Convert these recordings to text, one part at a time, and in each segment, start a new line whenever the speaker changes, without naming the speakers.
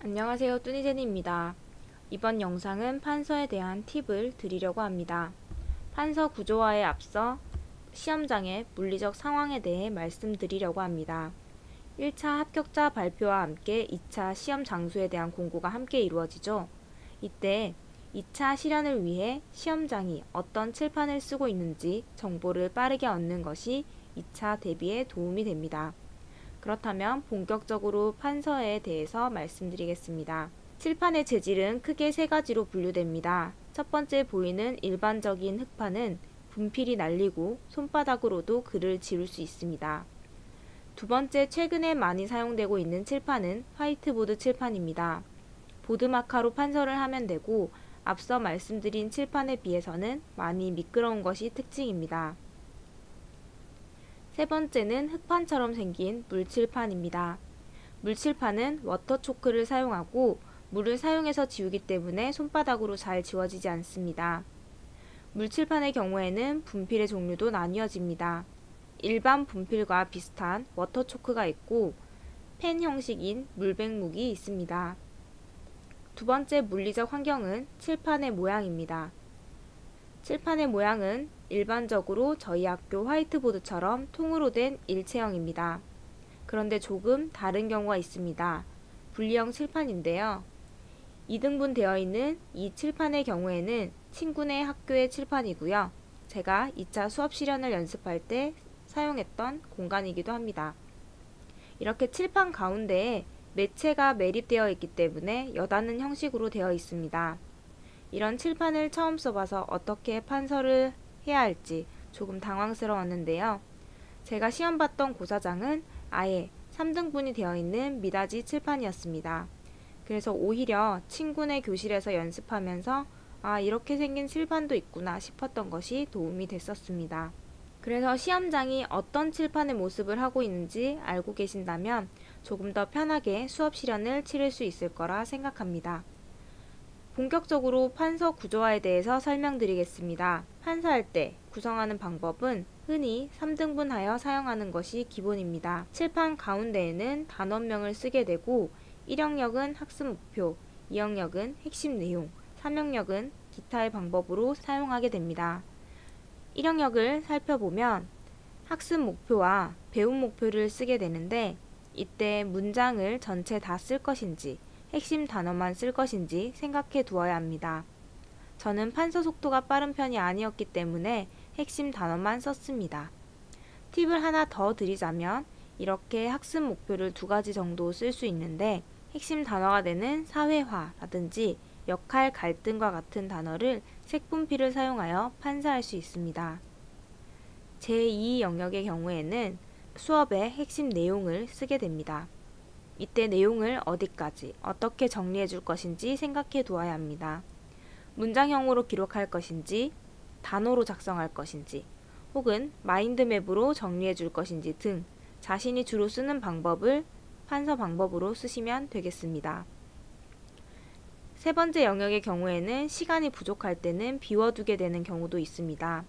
안녕하세요, 뚜니제니입니다. 이번 영상은 판서에 대한 팁을 드리려고 합니다. 판서 구조화에 앞서 시험장의 물리적 상황에 대해 말씀드리려고 합니다. 1차 합격자 발표와 함께 2차 시험 장소에 대한 공고가 함께 이루어지죠. 이때 2차 실현을 위해 시험장이 어떤 칠판을 쓰고 있는지 정보를 빠르게 얻는 것이 2차 대비에 도움이 됩니다. 그렇다면 본격적으로 판서에 대해서 말씀드리겠습니다. 칠판의 재질은 크게 세 가지로 분류됩니다. 첫 번째 보이는 일반적인 흑판은 분필이 날리고 손바닥으로도 글을 지울 수 있습니다. 두 번째, 최근에 많이 사용되고 있는 칠판은 화이트보드 칠판입니다. 보드마카로 판서를 하면 되고 앞서 말씀드린 칠판에 비해서는 많이 미끄러운 것이 특징입니다. 세 번째는 흑판처럼 생긴 물칠판입니다. 물칠판은 워터초크를 사용하고 물을 사용해서 지우기 때문에 손바닥으로 잘 지워지지 않습니다. 물칠판의 경우에는 분필의 종류도 나뉘어집니다. 일반 분필과 비슷한 워터초크가 있고 펜 형식인 물백묵이 있습니다. 두 번째 물리적 환경은 칠판의 모양입니다. 칠판의 모양은 일반적으로 저희 학교 화이트보드처럼 통으로 된 일체형입니다. 그런데 조금 다른 경우가 있습니다. 분리형 칠판인데요. 2등분 되어 있는 이 칠판의 경우에는 친구네 학교의 칠판이고요. 제가 2차 수업 실현을 연습할 때 사용했던 공간이기도 합니다. 이렇게 칠판 가운데에 매체가 매립되어 있기 때문에 여닫는 형식으로 되어 있습니다. 이런 칠판을 처음 써봐서 어떻게 판서를 해야 할지 조금 당황스러웠는데요. 제가 시험 봤던 고사장은 아예 3등분이 되어 있는 미닫이 칠판이었습니다. 그래서 오히려 친구네 교실에서 연습하면서 이렇게 생긴 칠판도 있구나 싶었던 것이 도움이 됐었습니다. 그래서 시험장이 어떤 칠판의 모습을 하고 있는지 알고 계신다면 조금 더 편하게 수업 실현을 치를 수 있을 거라 생각합니다. 본격적으로 판서 구조화에 대해서 설명드리겠습니다. 판서할 때 구성하는 방법은 흔히 3등분하여 사용하는 것이 기본입니다. 칠판 가운데에는 단원명을 쓰게 되고 1영역은 학습 목표, 2영역은 핵심 내용, 3영역은 기타의 방법으로 사용하게 됩니다. 1영역을 살펴보면 학습 목표와 배움 목표를 쓰게 되는데 이때 문장을 전체 다 쓸 것인지 핵심 단어만 쓸 것인지 생각해 두어야 합니다. 저는 판서 속도가 빠른 편이 아니었기 때문에 핵심 단어만 썼습니다. 팁을 하나 더 드리자면 이렇게 학습 목표를 2가지 정도 쓸 수 있는데 핵심 단어가 되는 사회화라든지 역할 갈등과 같은 단어를 색분필을 사용하여 판사할 수 있습니다. 제2 영역의 경우에는 수업의 핵심 내용을 쓰게 됩니다. 이때 내용을 어디까지 어떻게 정리해 줄 것인지 생각해 두어야 합니다. 문장형으로 기록할 것인지, 단어로 작성할 것인지, 혹은 마인드맵으로 정리해 줄 것인지 등 자신이 주로 쓰는 방법을 판서 방법으로 쓰시면 되겠습니다. 세 번째 영역의 경우에는 시간이 부족할 때는 비워두게 되는 경우도 있습니다.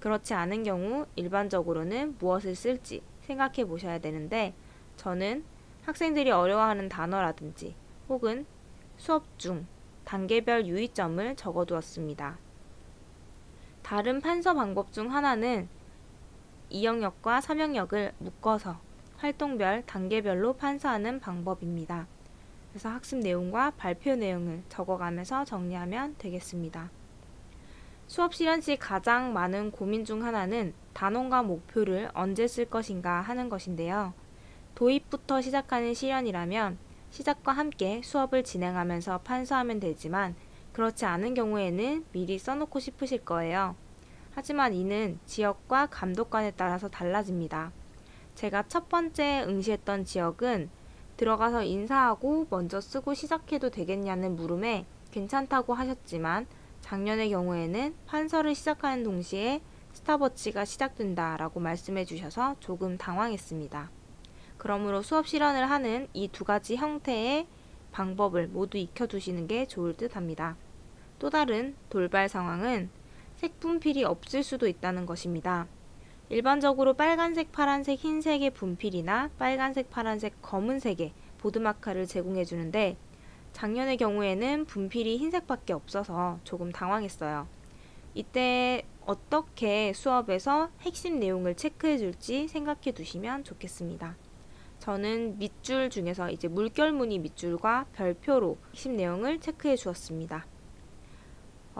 그렇지 않은 경우 일반적으로는 무엇을 쓸지 생각해 보셔야 되는데 저는 학생들이 어려워하는 단어라든지 혹은 수업 중 단계별 유의점을 적어두었습니다. 다른 판서 방법 중 하나는 2영역과 3영역을 묶어서 활동별, 단계별로 판서하는 방법입니다. 그래서 학습 내용과 발표 내용을 적어가면서 정리하면 되겠습니다. 수업 실현 시 가장 많은 고민 중 하나는 단원과 목표를 언제 쓸 것인가 하는 것인데요. 도입부터 시작하는 실현이라면 시작과 함께 수업을 진행하면서 판서하면 되지만 그렇지 않은 경우에는 미리 써놓고 싶으실 거예요. 하지만 이는 지역과 감독관에 따라서 달라집니다. 제가 첫 번째 응시했던 지역은 들어가서 인사하고 먼저 쓰고 시작해도 되겠냐는 물음에 괜찮다고 하셨지만 작년의 경우에는 판서를 시작하는 동시에 스탑워치가 시작된다 라고 말씀해 주셔서 조금 당황했습니다. 그러므로 수업 실현을 하는 이 2가지 형태의 방법을 모두 익혀두시는 게 좋을 듯 합니다. 또 다른 돌발 상황은 색분필이 없을 수도 있다는 것입니다. 일반적으로 빨간색, 파란색, 흰색의 분필이나 빨간색, 파란색, 검은색의 보드마카를 제공해 주는데 작년의 경우에는 분필이 흰색밖에 없어서 조금 당황했어요. 이때 어떻게 수업에서 핵심 내용을 체크해 줄지 생각해 두시면 좋겠습니다. 저는 밑줄 중에서 이제 물결무늬 밑줄과 별표로 핵심 내용을 체크해 주었습니다.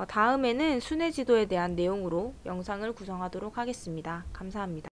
다음에는 순회 지도에 대한 내용으로 영상을 구성하도록 하겠습니다. 감사합니다.